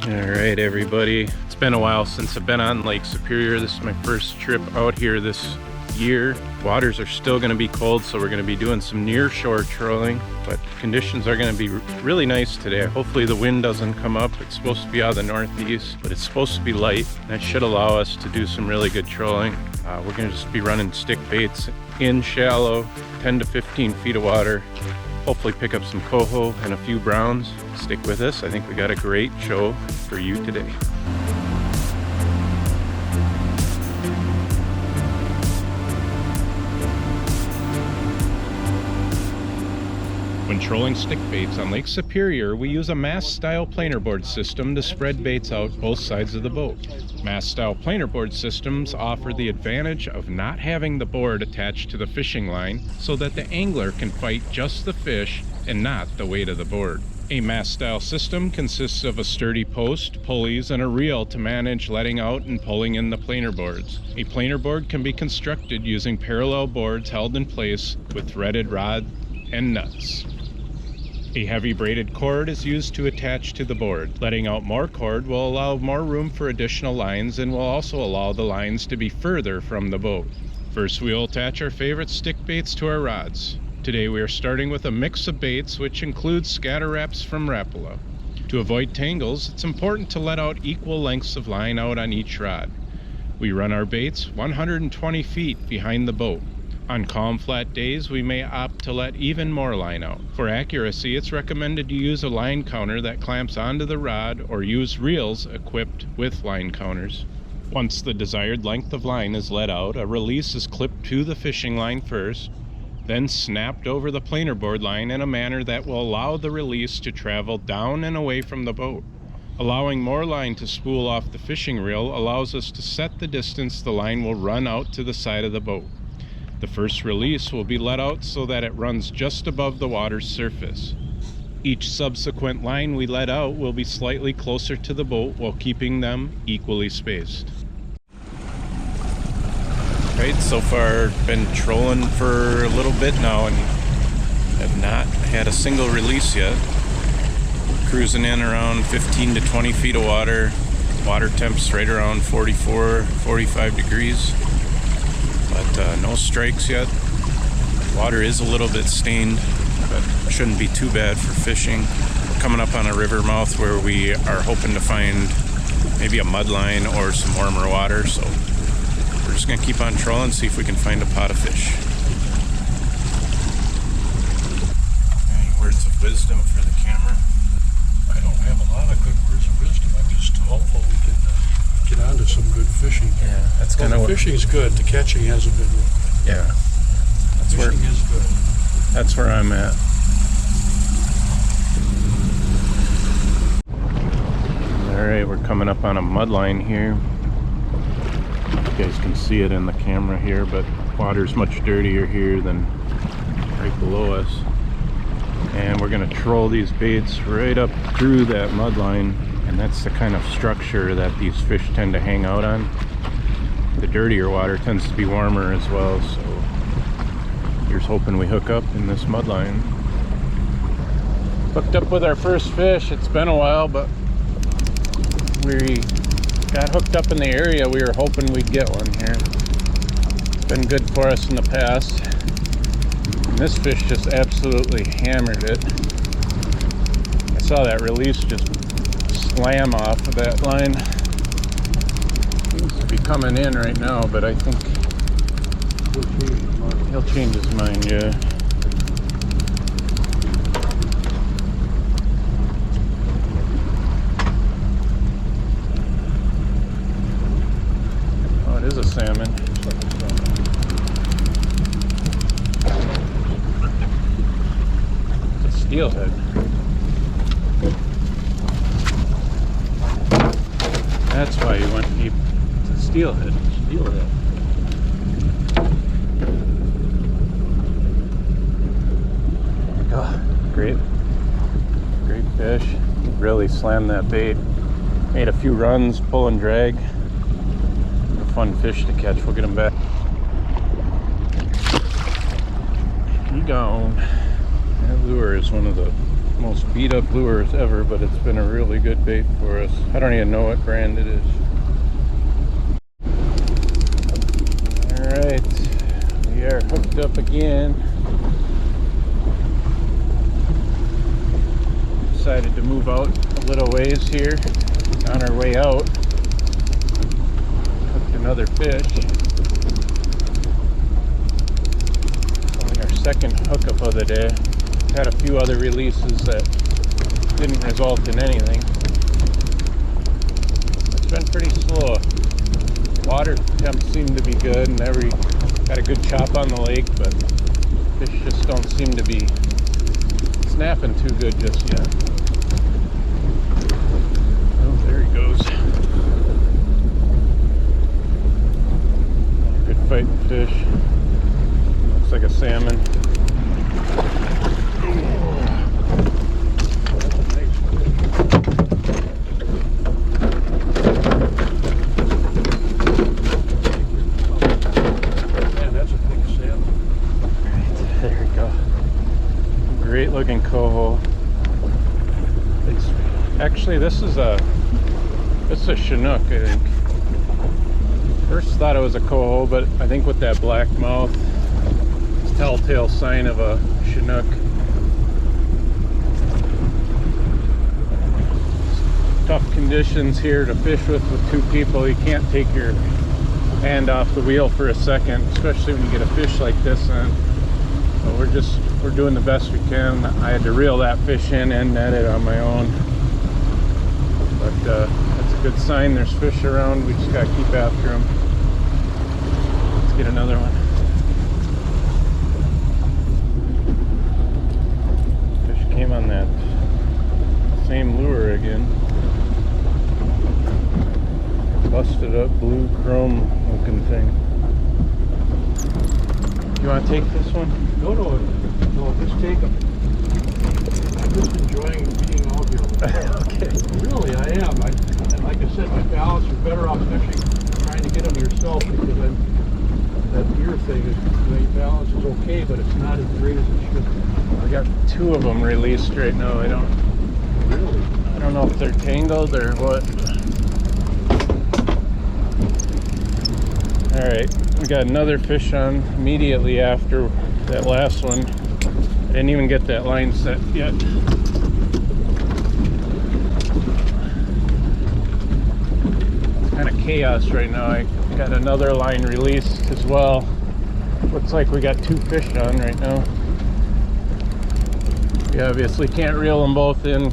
Alright everybody, it's been a while since I've been on Lake Superior. This is my first trip out here this year. Waters are still going to be cold, so we're going to be doing some near shore trolling, but conditions are going to be really nice today. Hopefully the wind doesn't come up. It's supposed to be out of the northeast, but it's supposed to be light. That should allow us to do some really good trolling. We're going to just be running stick baits in shallow, 10 to 15 feet of water. Hopefully pick up some coho and a few browns. Stick with us. I think we got a great show for you today. When trolling stick baits on Lake Superior, we use a mast-style planer board system to spread baits out both sides of the boat. Mast-style planer board systems offer the advantage of not having the board attached to the fishing line so that the angler can fight just the fish and not the weight of the board. A mast-style system consists of a sturdy post, pulleys, and a reel to manage letting out and pulling in the planer boards. A planer board can be constructed using parallel boards held in place with threaded rod and nuts. A heavy braided cord is used to attach to the board. Letting out more cord will allow more room for additional lines and will also allow the lines to be further from the boat. First, we will attach our favorite stick baits to our rods. Today we are starting with a mix of baits which includes scatter wraps from Rapala. To avoid tangles, it's important to let out equal lengths of line out on each rod. We run our baits 120 feet behind the boat. On calm, flat days, we may opt to let even more line out. For accuracy, it's recommended to use a line counter that clamps onto the rod or use reels equipped with line counters. Once the desired length of line is let out, a release is clipped to the fishing line first, then snapped over the planer board line in a manner that will allow the release to travel down and away from the boat. Allowing more line to spool off the fishing reel allows us to set the distance the line will run out to the side of the boat. The first release will be let out so that it runs just above the water's surface. Each subsequent line we let out will be slightly closer to the boat while keeping them equally spaced. Right, so far been trolling for a little bit now and have not had a single release yet. Cruising in around 15 to 20 feet of water. Water temps right around 44, 45 degrees. But no strikes yet. Water is a little bit stained, but shouldn't be too bad for fishing. We're coming up on a river mouth where we are hoping to find maybe a mud line or some warmer water, so we're just going to keep on trolling, see if we can find a pot of fish. Any words of wisdom for the camera? I don't have a lot of good words of wisdom. I'm just hopeful we can get on to some good fishing. Yeah, that's kind of what... Fishing's good. The catching hasn't been real good. Yeah. Fishing is good. That's where I'm at. Alright, we're coming up on a mud line here. You guys can see it in the camera here, but water's much dirtier here than right below us. And we're going to troll these baits right up through that mud line, and that's the kind of structure that these fish tend to hang out on. The dirtier water tends to be warmer as well, so here's hoping we hook up in this mud line. Hooked up with our first fish. It's been a while, but we got hooked up in the area we were hoping we'd get one here. It's been good for us in the past. And this fish just absolutely hammered it. I saw that release just slam off of that line. Seems to be coming in right now, but I think he'll change his mind, yeah. Oh, it is a salmon. It's a steelhead. That's why you went deep. It's a steelhead. Steelhead. There we go. Great. Great fish. Really slammed that bait. Made a few runs, pull and drag. A fun fish to catch. We'll get him back. He gone. That lure is one of the most beat up lures ever, but it's been a really good bait for us. I don't even know what brand it is. Alright, we are hooked up again. Decided to move out a little ways here. On our way out, hooked another fish. Only our second hookup of the day. Had a few other releases that didn't result in anything. It's been pretty slow. Water temps seem to be good, and got a good chop on the lake, but fish just don't seem to be snapping too good just yet. Oh, there he goes. Good fighting fish. Looks like a salmon. Great looking coho. Actually, this is a Chinook, I think. First thought it was a coho, but I think with that black mouth, it's a telltale sign of a Chinook. Tough conditions here to fish with two people. You can't take your hand off the wheel for a second, especially when you get a fish like this on. So we're doing the best we can. I had to reel that fish in and net it on my own. But that's a good sign. There's fish around. We just gotta keep after them. Let's get another one. Fish came on that same lure again. Busted up blue chrome looking thing. You want to take this one? No, just take them. I'm just enjoying being out here. Okay. Really, I am. And like I said, my balance is better off fishing, trying to get them yourself, because that gear thing, my balance is okay, but it's not as great as it should be. I got two of them released right now. I don't know if they're tangled or what. All right, we got another fish on immediately after that last one. I didn't even get that line set yet. It's kind of chaos right now. I got another line released as well. Looks like we got two fish on right now. We obviously can't reel them both in.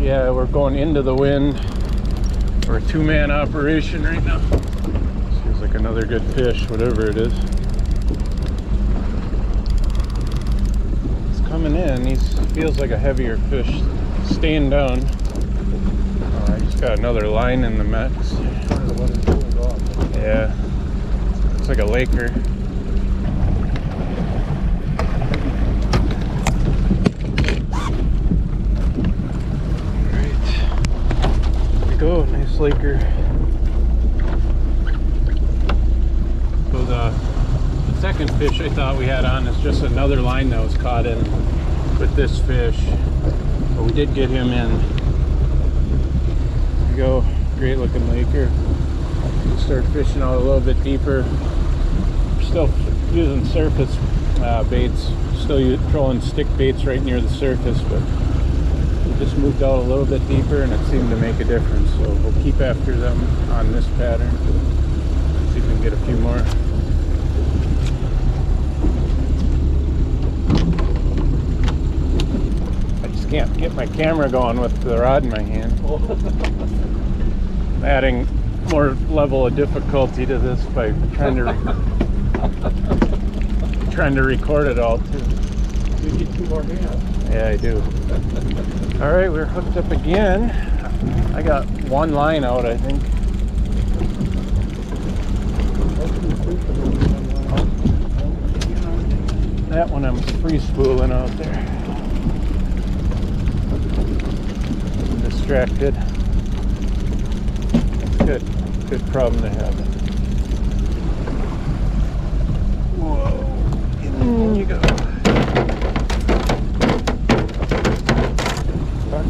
Yeah, we're going into the wind. We're a two-man operation right now. Seems like another good fish, whatever it is. It's coming in. He feels like a heavier fish. Staying down. Oh, I just got another line in the mix. Yeah. Looks like a laker. Go, nice laker. So the second fish I thought we had on is just another line that was caught in with this fish, but we did get him in. There you go, great looking laker. We'll start fishing out a little bit deeper. We're still using surface baits, still trolling stick baits right near the surface, but just moved out a little bit deeper and it seemed to make a difference, so we'll keep after them on this pattern. See if we can get a few more. I just can't get my camera going with the rod in my hand. I'm adding more level of difficulty to this by trying to record it all too. You need two more hands. Yeah, I do. All right, we're hooked up again. I got one line out, I think. That one I'm free spooling out there. I'm distracted. That's good. Good problem to have. Whoa. In you go.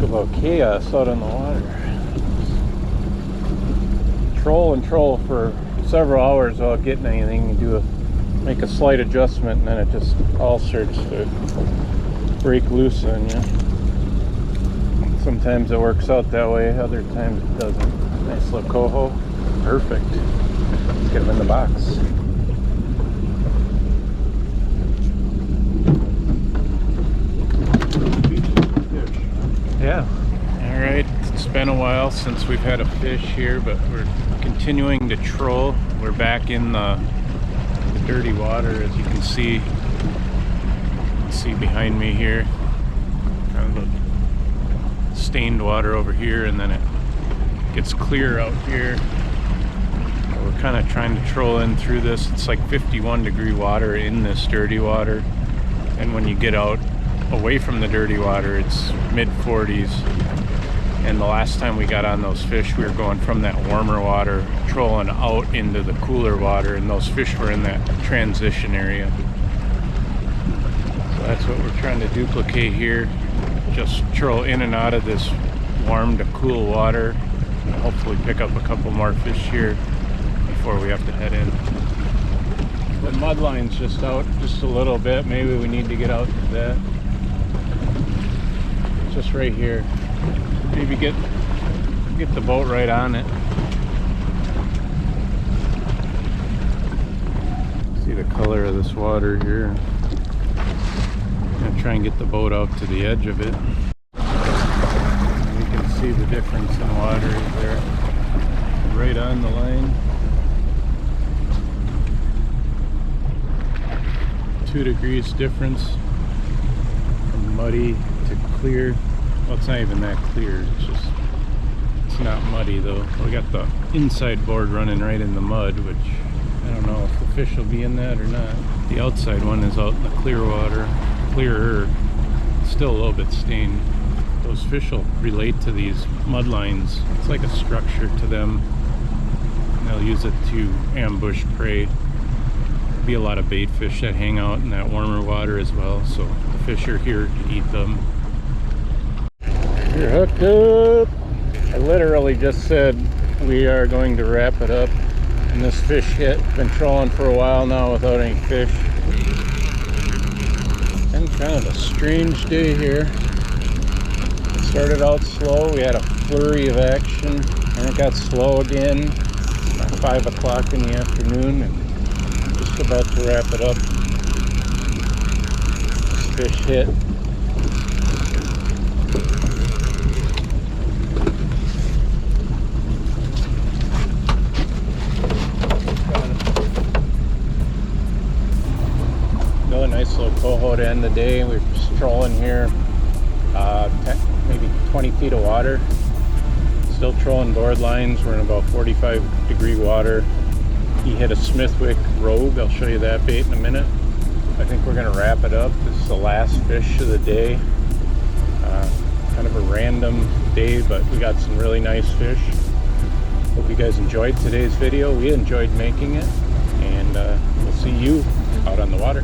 Talk about chaos out on the water. Troll and troll for several hours without getting anything. You make a slight adjustment and then it just all starts to break loose on you. Sometimes it works out that way, other times it doesn't. Nice little coho. Perfect. Let's get him in the box. Yeah. Alright, it's been a while since we've had a fish here, but we're continuing to troll. We're back in the dirty water, as you can see. Behind me here. Kind of the stained water over here, and then it gets clear out here. We're kind of trying to troll in through this. It's like 51-degree water in this dirty water, and when you get out away from the dirty water, it's mid-40s. And the last time we got on those fish, we were going from that warmer water trolling out into the cooler water, and those fish were in that transition area. So that's what we're trying to duplicate here. Just troll in and out of this warm to cool water, and hopefully pick up a couple more fish here before we have to head in. The mud line's just out just a little bit. Maybe we need to get out to that. Just right here. Maybe get the boat right on it. See the color of this water here. I'm gonna try and get the boat out to the edge of it. You can see the difference in water there. Right on the line. 2 degrees difference from muddy to clear. Well, it's not even that clear. It's not muddy though. We got the inside board running right in the mud, which I don't know if the fish will be in that or not. The outside one is out in the clear water, clearer. Still a little bit stained. Those fish will relate to these mud lines. It's like a structure to them. And they'll use it to ambush prey. There'll be a lot of bait fish that hang out in that warmer water as well, so the fish are here to eat them. You're hooked up. I literally just said we are going to wrap it up, and this fish hit. Been trolling for a while now without any fish. Been kind of a strange day here. It started out slow. We had a flurry of action, and it got slow again at 5 o'clock in the afternoon, and just about to wrap it up. This fish hit. Another nice little coho to end the day. We're just trolling here, maybe 20 feet of water. Still trolling board lines. We're in about 45-degree water. He hit a Smithwick Rogue. I'll show you that bait in a minute. I think we're going to wrap it up. This is the last fish of the day. Kind of a random day, but we got some really nice fish. Hope you guys enjoyed today's video. We enjoyed making it, and we'll see you out on the water.